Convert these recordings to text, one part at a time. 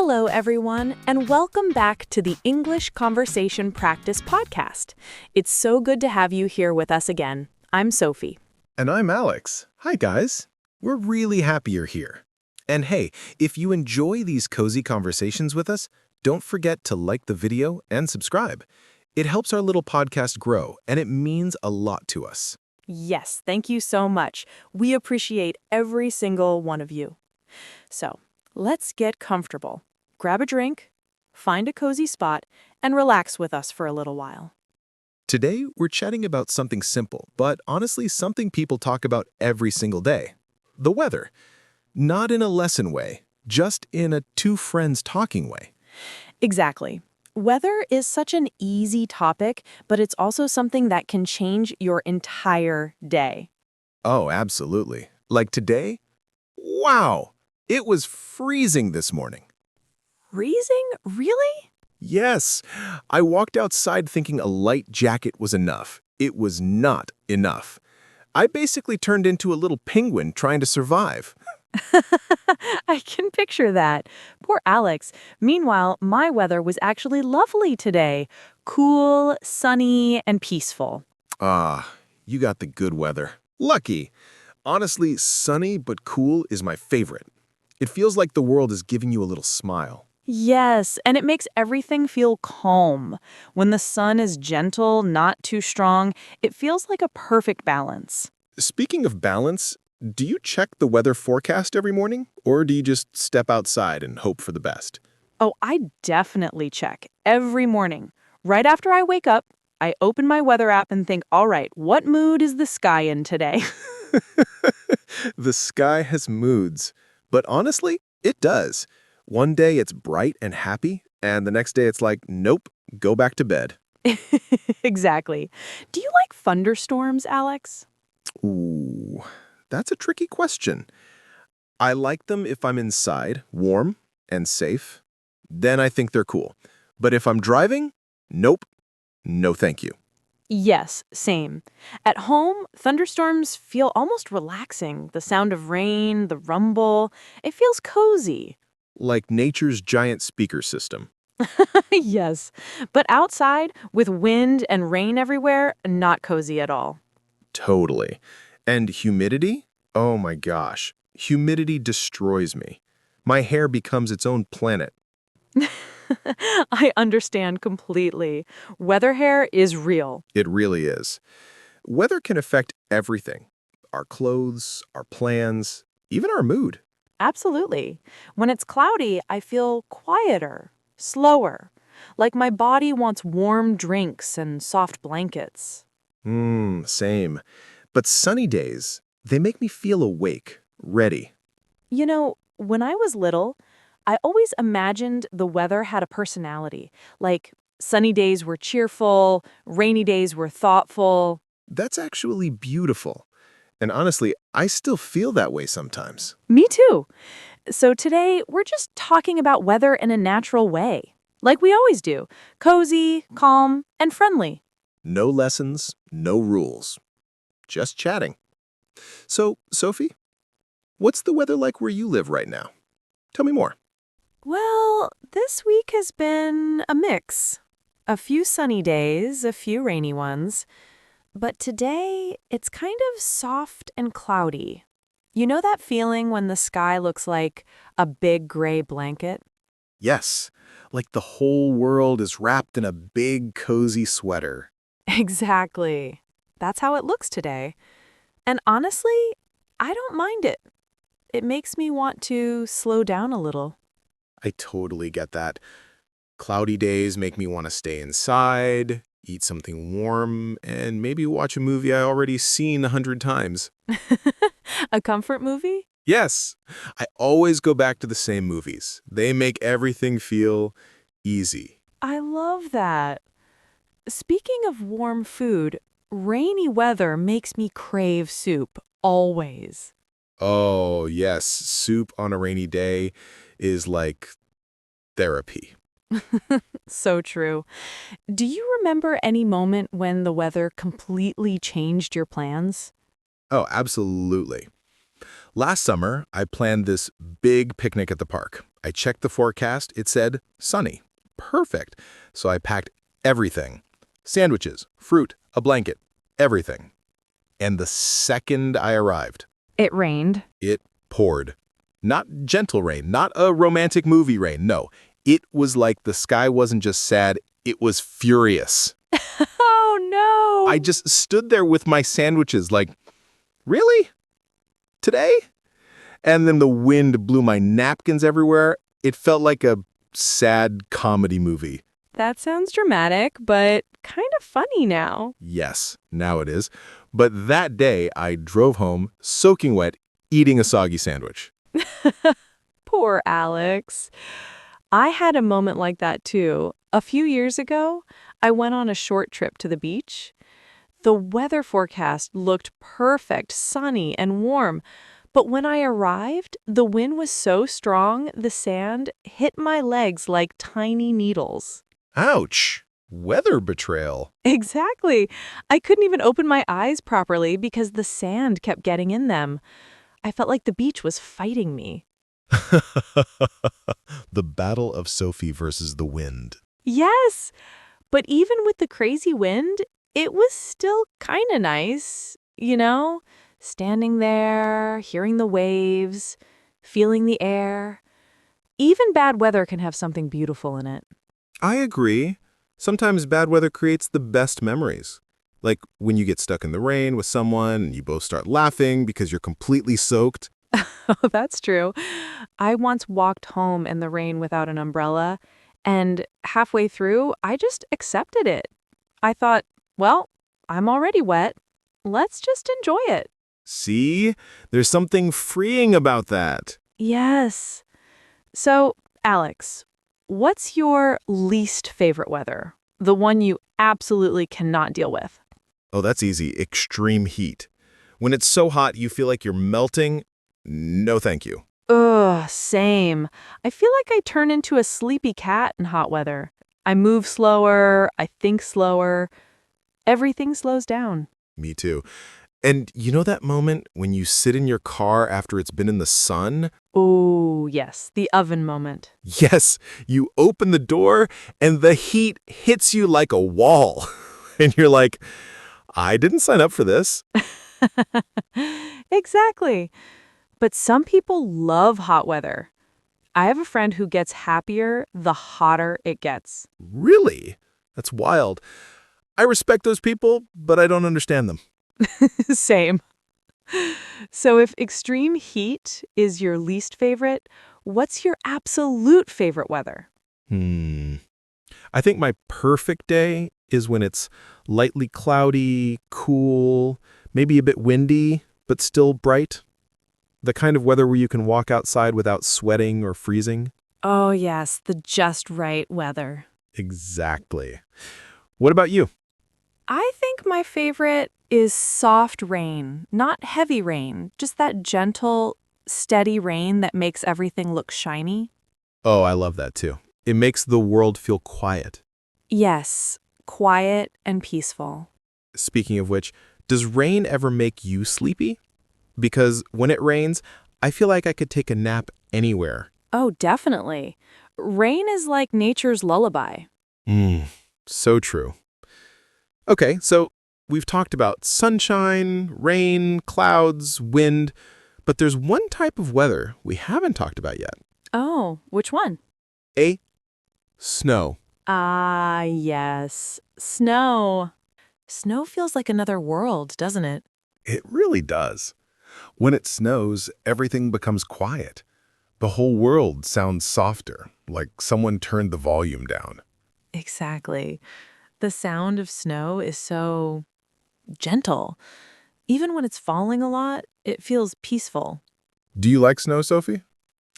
Hello, everyone, and welcome back to the English Conversation Practice Podcast. It's so good to have you here with us again. I'm Sophie. And I'm Alex. Hi, guys. We're really happy you're here. And hey, if you enjoy these cozy conversations with us, don't forget to like the video and subscribe. It helps our little podcast grow, and it means a lot to us. Yes, thank you so much. We appreciate every single one of you. So, let's get comfortable. Grab a drink, find a cozy spot, and relax with us for a little while. Today, we're chatting about something simple, but honestly something people talk about every single day. The weather. Not in a lesson way, just in a two friends talking way. Exactly. Weather is such an easy topic, but it's also something that can change your entire day. Oh, absolutely. Like today? Wow! It was freezing this morning. Freezing? Really? Yes, I walked outside thinking a light jacket was enough. It was not enough. I basically turned into a little penguin trying to survive. I can picture that. Poor Alex. Meanwhile, my weather was actually lovely today. Cool, sunny, and peaceful. Ah, you got the good weather. Lucky. Honestly, sunny but cool is my favorite. It feels like the world is giving you a little smile. Yes, and it makes everything feel calm. When the sun is gentle, not too strong, it feels like a perfect balance. Speaking of balance, do you check the weather forecast every morning, or do you just step outside and hope for the best? Oh, I definitely check every morning. Right after I wake up, I open my weather app and think, all right, what mood is the sky in today? The sky has moods, but honestly, it does. One day it's bright and happy, and the next day it's like, nope, go back to bed. Exactly. Do you like thunderstorms, Alex? Ooh, that's a tricky question. I like them if I'm inside, warm and safe. Then I think they're cool. But if I'm driving, nope, no thank you. Yes, same. At home, thunderstorms feel almost relaxing. The sound of rain, the rumble, it feels cozy. Like nature's giant speaker system. Yes, but outside, with wind and rain everywhere, not cozy at all. Totally. And humidity? Oh my gosh. Humidity destroys me. My hair becomes its own planet. I understand completely. Weather hair is real. It really is. Weather can affect everything. Our clothes, our plans, even our mood. Absolutely. When it's cloudy, I feel quieter, slower, like my body wants warm drinks and soft blankets. Same. But sunny days, they make me feel awake, ready. You know, when I was little, I always imagined the weather had a personality. Like, sunny days were cheerful, rainy days were thoughtful. That's actually beautiful. And honestly, I still feel that way sometimes. Me too. So today, we're just talking about weather in a natural way. Like we always do. Cozy, calm, and friendly. No lessons, no rules. Just chatting. So, Sophie, what's the weather like where you live right now? Tell me more. Well, this week has been a mix. A few sunny days, a few rainy ones. But today, it's kind of soft and cloudy. You know that feeling when the sky looks like a big gray blanket? Yes, like the whole world is wrapped in a big, cozy sweater. Exactly. That's how it looks today. And honestly, I don't mind it. It makes me want to slow down a little. I totally get that. Cloudy days make me want to stay inside, eat something warm, and maybe watch a movie I already seen 100 times. A comfort movie? Yes, I always go back to the same movies. They make everything feel easy. I love that. Speaking of warm food, rainy weather makes me crave soup, always. Oh, yes, soup on a rainy day is like therapy. So true. Do you remember any moment when the weather completely changed your plans? Oh, absolutely. Last summer, I planned this big picnic at the park. I checked the forecast. It said sunny. Perfect. So I packed everything. Sandwiches, fruit, a blanket, everything. And the second I arrived, It rained. it poured. Not gentle rain, not a romantic movie rain. No, it was like the sky wasn't just sad, it was furious. Oh, no. I just stood there with my sandwiches like, really? Today? And then the wind blew my napkins everywhere. It felt like a sad comedy movie. That sounds dramatic, but kind of funny now. Yes, now it is. But that day, I drove home, soaking wet, eating a soggy sandwich. Poor Alex. I had a moment like that too. A few years ago, I went on a short trip to the beach. The weather forecast looked perfect, sunny and warm. But when I arrived, the wind was so strong, the sand hit my legs like tiny needles. Ouch! Weather betrayal. Exactly. I couldn't even open my eyes properly because the sand kept getting in them. I felt like the beach was fighting me. The battle of Sophie versus the wind. Yes, but even with the crazy wind, it was still kind of nice, standing there, hearing the waves, feeling the air. Even bad weather can have something beautiful in it. I agree. Sometimes bad weather creates the best memories. Like when you get stuck in the rain with someone and you both start laughing because you're completely soaked. Oh, that's true. I once walked home in the rain without an umbrella, and halfway through, I just accepted it. I thought, well, I'm already wet. Let's just enjoy it. See? There's something freeing about that. Yes. So, Alex, what's your least favorite weather? The one you absolutely cannot deal with? Oh, that's easy. Extreme heat. When it's so hot you feel like you're melting, no thank you. Ugh, same. I feel like I turn into a sleepy cat in hot weather. I move slower, I think slower. Everything slows down. Me too. And you know that moment when you sit in your car after it's been in the sun? Oh, yes, the oven moment. Yes, you open the door and the heat hits you like a wall. And you're like, I didn't sign up for this. Exactly. But some people love hot weather. I have a friend who gets happier the hotter it gets. Really? That's wild. I respect those people, but I don't understand them. Same. So if extreme heat is your least favorite, what's your absolute favorite weather? I think my perfect day is when it's lightly cloudy, cool, maybe a bit windy, but still bright. The kind of weather where you can walk outside without sweating or freezing. Oh, yes, the just right weather. Exactly. What about you? I think my favorite is soft rain, not heavy rain, just that gentle, steady rain that makes everything look shiny. Oh, I love that too. It makes the world feel quiet. Yes, quiet and peaceful. Speaking of which, does rain ever make you sleepy? Because when it rains, I feel like I could take a nap anywhere. Oh, definitely. Rain is like nature's lullaby. So true. Okay, so we've talked about sunshine, rain, clouds, wind, but there's one type of weather we haven't talked about yet. Oh, which one? Snow. Ah, yes. Snow. Snow feels like another world, doesn't it? It really does. When it snows, everything becomes quiet. The whole world sounds softer, like someone turned the volume down. Exactly. The sound of snow is so gentle. Even when it's falling a lot, it feels peaceful. Do you like snow, Sophie?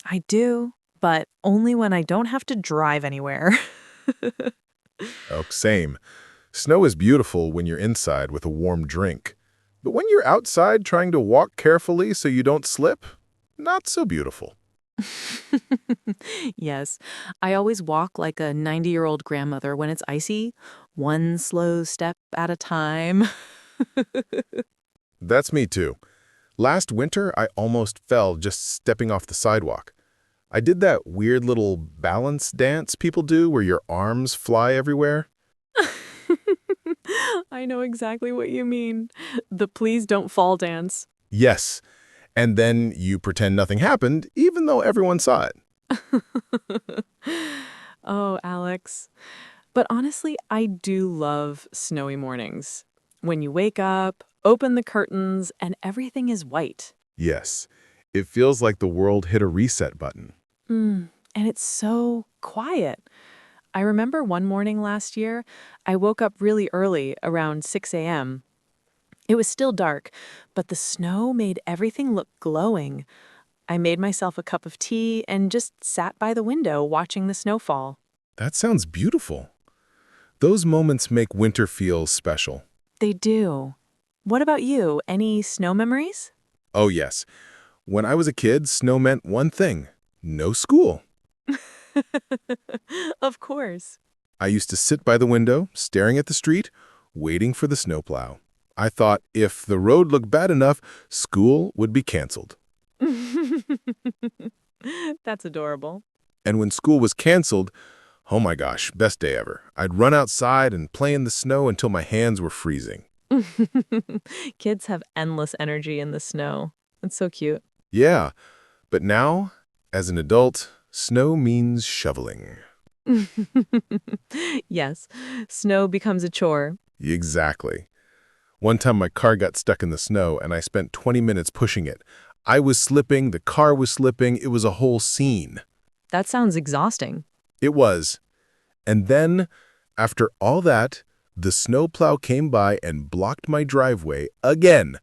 I do, but only when I don't have to drive anywhere. Oh, same. Snow is beautiful when you're inside with a warm drink. But when you're outside trying to walk carefully so you don't slip, not so beautiful. Yes, I always walk like a 90-year-old grandmother when it's icy, one slow step at a time. That's me too. Last winter, I almost fell just stepping off the sidewalk. I did that weird little balance dance people do where your arms fly everywhere. I know exactly what you mean. The please don't fall dance. Yes, and then you pretend nothing happened, even though everyone saw it. Oh, Alex. But honestly, I do love snowy mornings. When you wake up, open the curtains, and everything is white. Yes, it feels like the world hit a reset button. And it's so quiet. I remember one morning last year, I woke up really early, around 6 a.m. It was still dark, but the snow made everything look glowing. I made myself a cup of tea and just sat by the window watching the snowfall. That sounds beautiful. Those moments make winter feel special. They do. What about you? Any snow memories? Oh, yes. When I was a kid, snow meant one thing: no school. Of course. I used to sit by the window, staring at the street, waiting for the snowplow. I thought if the road looked bad enough, school would be canceled. That's adorable. And when school was canceled, oh my gosh, best day ever. I'd run outside and play in the snow until my hands were freezing. Kids have endless energy in the snow. It's so cute. Yeah, but now, as an adult, snow means shoveling. Yes, snow becomes a chore. Exactly. One time my car got stuck in the snow and I spent 20 minutes pushing it. I was slipping, the car was slipping, it was a whole scene. That sounds exhausting. It was. And then, after all that, the snowplow came by and blocked my driveway again.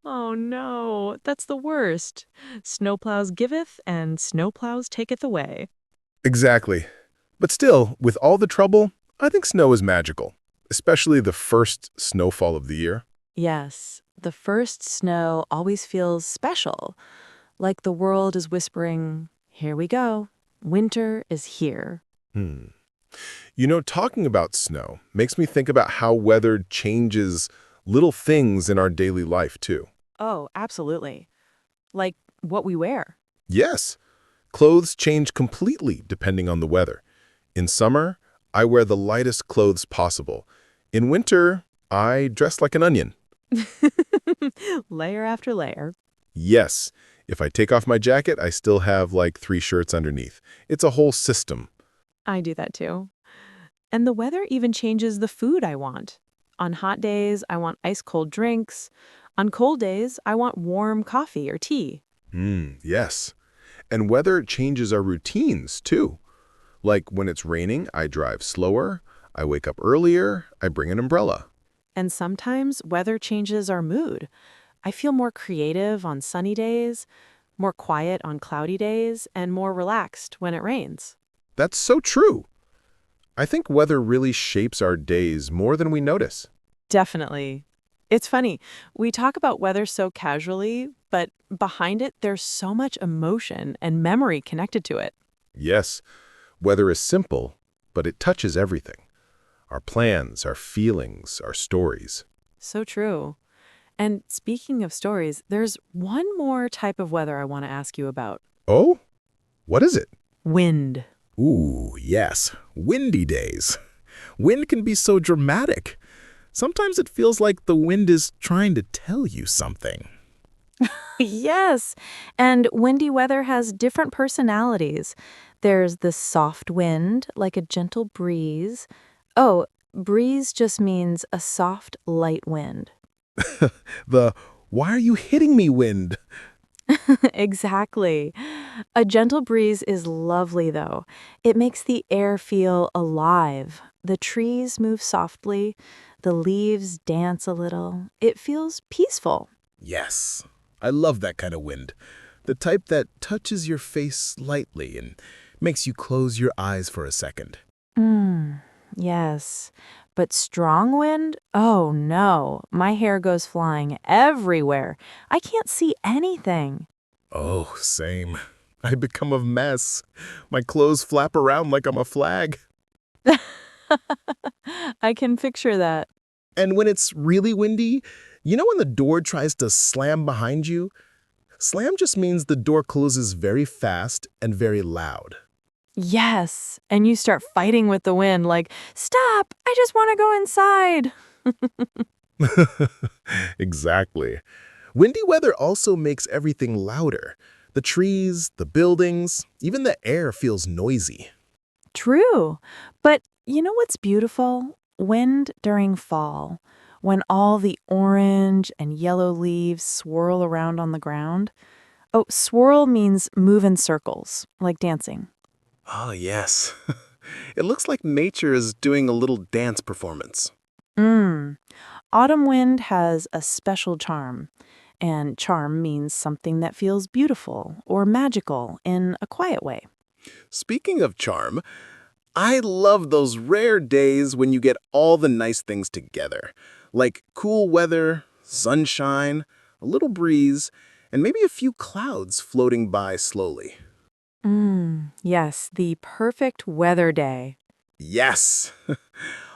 Oh no, that's the worst. Snowplows giveth and snowplows taketh away. Exactly. But still, with all the trouble, I think snow is magical, especially the first snowfall of the year. Yes, the first snow always feels special, like the world is whispering, here we go, winter is here. Hmm. You know, talking about snow makes me think about how weather changes little things in our daily life, too. Oh, absolutely. Like what we wear. Yes, clothes change completely depending on the weather. In summer, I wear the lightest clothes possible. In winter, I dress like an onion. Layer after layer. Yes, if I take off my jacket, I still have like 3 shirts underneath. It's a whole system. I do that too. And the weather even changes the food I want. On hot days, I want ice cold drinks. On cold days, I want warm coffee or tea. Yes. And weather changes our routines, too. Like when it's raining, I drive slower, I wake up earlier, I bring an umbrella. And sometimes weather changes our mood. I feel more creative on sunny days, more quiet on cloudy days, and more relaxed when it rains. That's so true. I think weather really shapes our days more than we notice. Definitely. It's funny, we talk about weather so casually, but behind it, there's so much emotion and memory connected to it. Yes, weather is simple, but it touches everything. Our plans, our feelings, our stories. So true. And speaking of stories, there's one more type of weather I want to ask you about. Oh? What is it? Wind. Ooh, yes. Windy days. Wind can be so dramatic. Sometimes it feels like the wind is trying to tell you something. Yes, and windy weather has different personalities. There's the soft wind, like a gentle breeze. Oh, breeze just means a soft, light wind. The "why are you hitting me" wind. Exactly. A gentle breeze is lovely, though. It makes the air feel alive. The trees move softly, the leaves dance a little. It feels peaceful. Yes, I love that kind of wind. The type that touches your face lightly and makes you close your eyes for a second. Yes. But strong wind? Oh no. My hair goes flying everywhere. I can't see anything. Oh, same. I become a mess. My clothes flap around like I'm a flag. I can picture that. And when it's really windy, you know when the door tries to slam behind you? Slam just means the door closes very fast and very loud. Yes, and you start fighting with the wind like, "Stop! I just want to go inside." Exactly. Windy weather also makes everything louder. The trees, the buildings, even the air feels noisy. True. But you know what's beautiful? Wind during fall, when all the orange and yellow leaves swirl around on the ground. Oh, swirl means move in circles, like dancing. Ah, yes. It looks like nature is doing a little dance performance. Mmm. Autumn wind has a special charm, and charm means something that feels beautiful or magical in a quiet way. Speaking of charm, I love those rare days when you get all the nice things together, like cool weather, sunshine, a little breeze, and maybe a few clouds floating by slowly. Yes, the perfect weather day. Yes!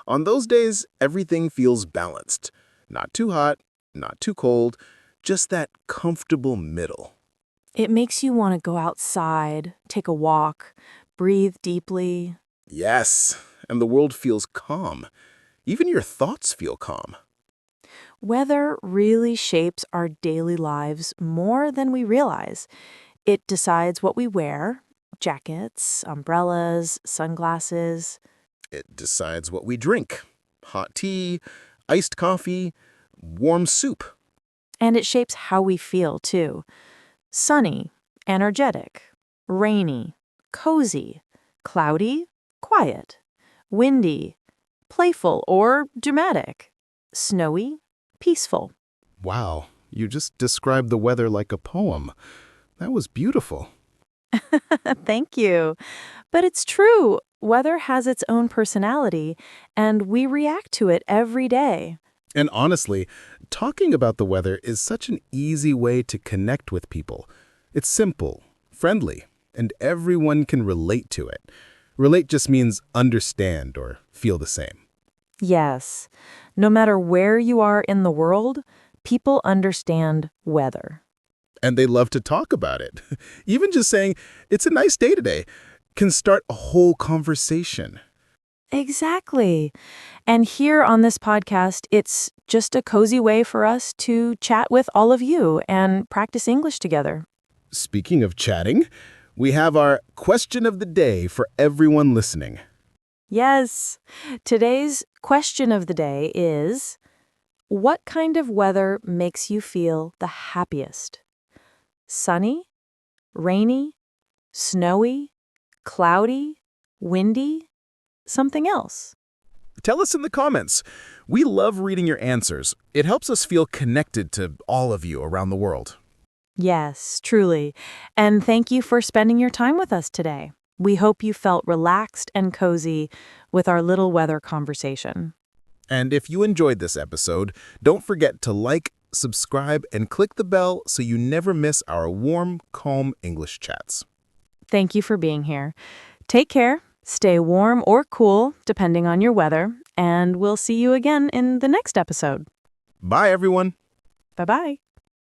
On those days, everything feels balanced. Not too hot, not too cold, just that comfortable middle. It makes you want to go outside, take a walk, breathe deeply. Yes, and the world feels calm. Even your thoughts feel calm. Weather really shapes our daily lives more than we realize. It decides what we wear: jackets, umbrellas, sunglasses. It decides what we drink. Hot tea, iced coffee, warm soup. And it shapes how we feel, too. Sunny, energetic; rainy, cozy; cloudy, quiet; windy, playful or dramatic; snowy, peaceful. Wow, you just described the weather like a poem. That was beautiful. Thank you. But it's true. Weather has its own personality, and we react to it every day. And honestly, talking about the weather is such an easy way to connect with people. It's simple, friendly, and everyone can relate to it. Relate just means understand or feel the same. Yes. No matter where you are in the world, people understand weather. And they love to talk about it. Even just saying, it's a nice day today, can start a whole conversation. Exactly. And here on this podcast, it's just a cozy way for us to chat with all of you and practice English together. Speaking of chatting, we have our question of the day for everyone listening. Yes. Today's question of the day is, what kind of weather makes you feel the happiest? Sunny, rainy, snowy, cloudy, windy, something else? Tell us in the comments. We love reading your answers. It helps us feel connected to all of you around the world. Yes, truly. And thank you for spending your time with us today. We hope you felt relaxed and cozy with our little weather conversation. And if you enjoyed this episode, don't forget to like, subscribe, and click the bell so you never miss our warm, calm English chats. Thank you for being here. Take care, stay warm or cool, depending on your weather, and we'll see you again in the next episode. Bye, everyone. Bye-bye.